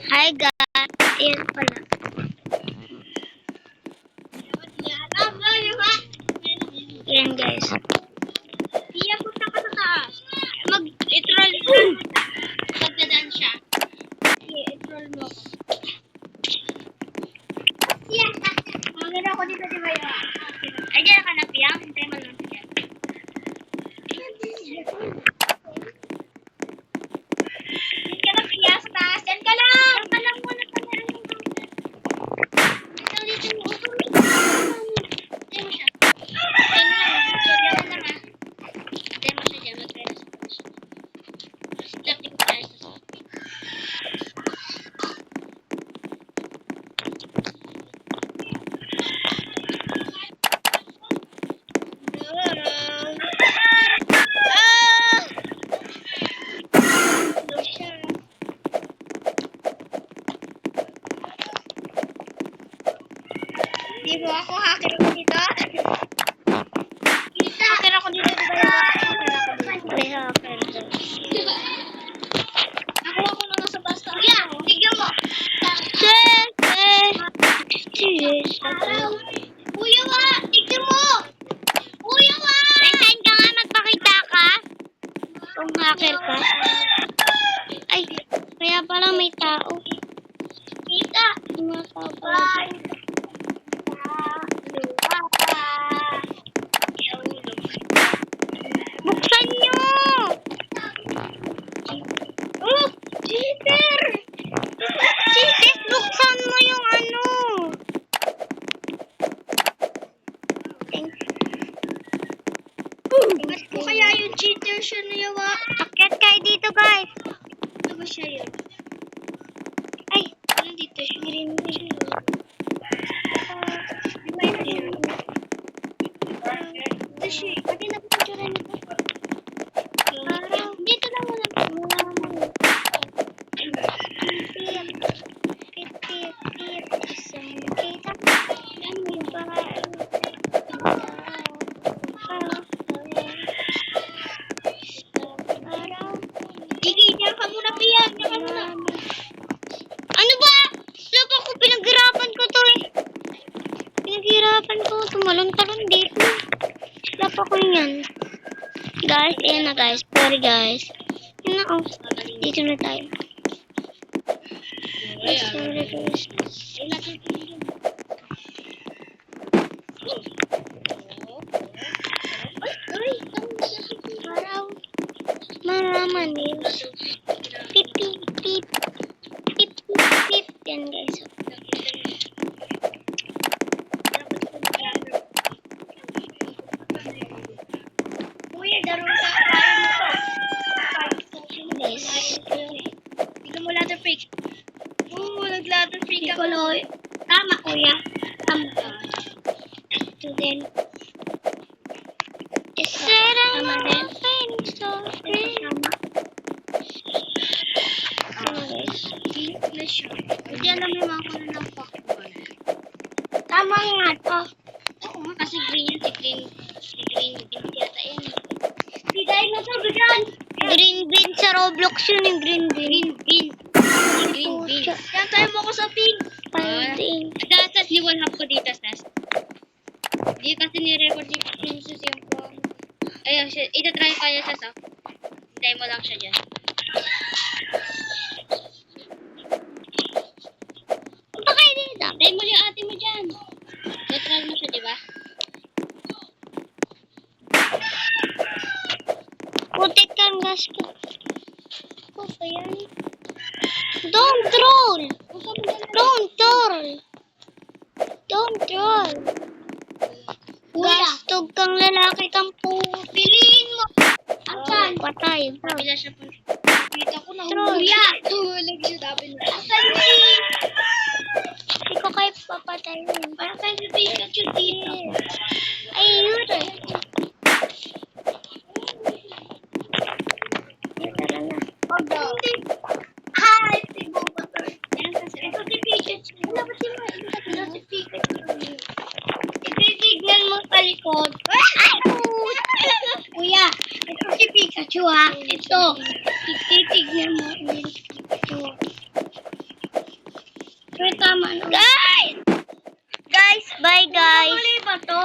Hi guys. Ayan pala. Ayan guys. Iya, punta ka sa taas. Mag-literal Magdadaan siya. Iya, i-troll mo ako. Iya, maganda ako dito, di ba yun? Ay, dyan ka na, Pia. Hintay mo lang siya. Dyan ka na, Pia, sa taas. Dyan ka lang! Dyan ka lang muna sa meron ng dito mo. Hintay mo siya. Hintay mo lang. Sorry ako lang, ha. Hintay mo siya dyan. Mag-respond siya. Lapit ko tayo sa Di mo ako, hacker ako dito. Kita. Hacker ako dito, di ba? May hacker daw. Ako na nasa basta. Yeah, tignan mo. Cheers. Kuya wa, tignan mo. Kuya wa. Saan ka nga magpakita ka? Kung hacker ka. Ay, kaya pala may tao. Kita. Mga tao pala. Buksan nyo! Oh, cheater. Cheater, buksan mo yung ano. Ba't ko kaya yung cheater siya na yawa? Akyat kayo dito guys. Ano ba siya yun? Ay, Nandito siya. green green. Di ba yun yun? Ito siya. Pati napapicture nito. Dito lang muna. Sige, diyan ka muna, Pia. Diyan ka muna. Ano ba? Laba ko, pinaghirapan ko to eh. Pinaghirapan ko. Tumalon-talon dito. Laba ko yan. Guys, ayan na guys. Sorry guys. Ayan na oh. Dito na tayo. Sorry guys. Maraman news. Pip, pip, pip. Pip, pip, pip. Yan guys. Kuya, daro sa tayo nito. Guys. Tignan mo ladder freak. Oo, nag-ladder freak ako. Nikoloy. Tama kuya. Tama ka. Student. Isera Tama na din. sorry. Tama guys. Na siya. Hindi alam yung mga kuno ng Pokemon. Tama nga to. Oo nga, kasi green yun. Si green yata yun. Di dahil na to, bigyan. Green bean sa Roblox yun yung green bean. Green bean. Yan tayo mo ko sa pink. Painting. Dasas, niwalhap ko dito, Sas. Di kasi ni-record ni Princess yung phone. Ayun, itatry ko niya, Sas, oh. Hintay mo lang siya dyan. Punta kayo dito. Hintay mo yung ate mo dyan. Itatry mo siya, di ba? Putik kang gas ko. Ano ba yan? Don't troll. Don't troll. Don't troll. Kuya. Gastog kang lalaki kang po. Piliin mo. Asan? Patay. Bila siya po. Kita ko na Troll. kuya. Tuhulag siya dapat na. Asan si? Hindi ko kayo papatayin. Parang tayo si Pikachu dito. Ay, yun. Tara na. Hindi. Hi, si Bulbasaur. Yan kasi. Ito si Pikachu. Wala ba si Ito si Pikachu. Ititignan mo sa likod. Kuya, ito si Pikachu ha. Ito. Ititignan mo. Ito. Pero tama, no? Guys! Guys, bye guys. Mali ba to?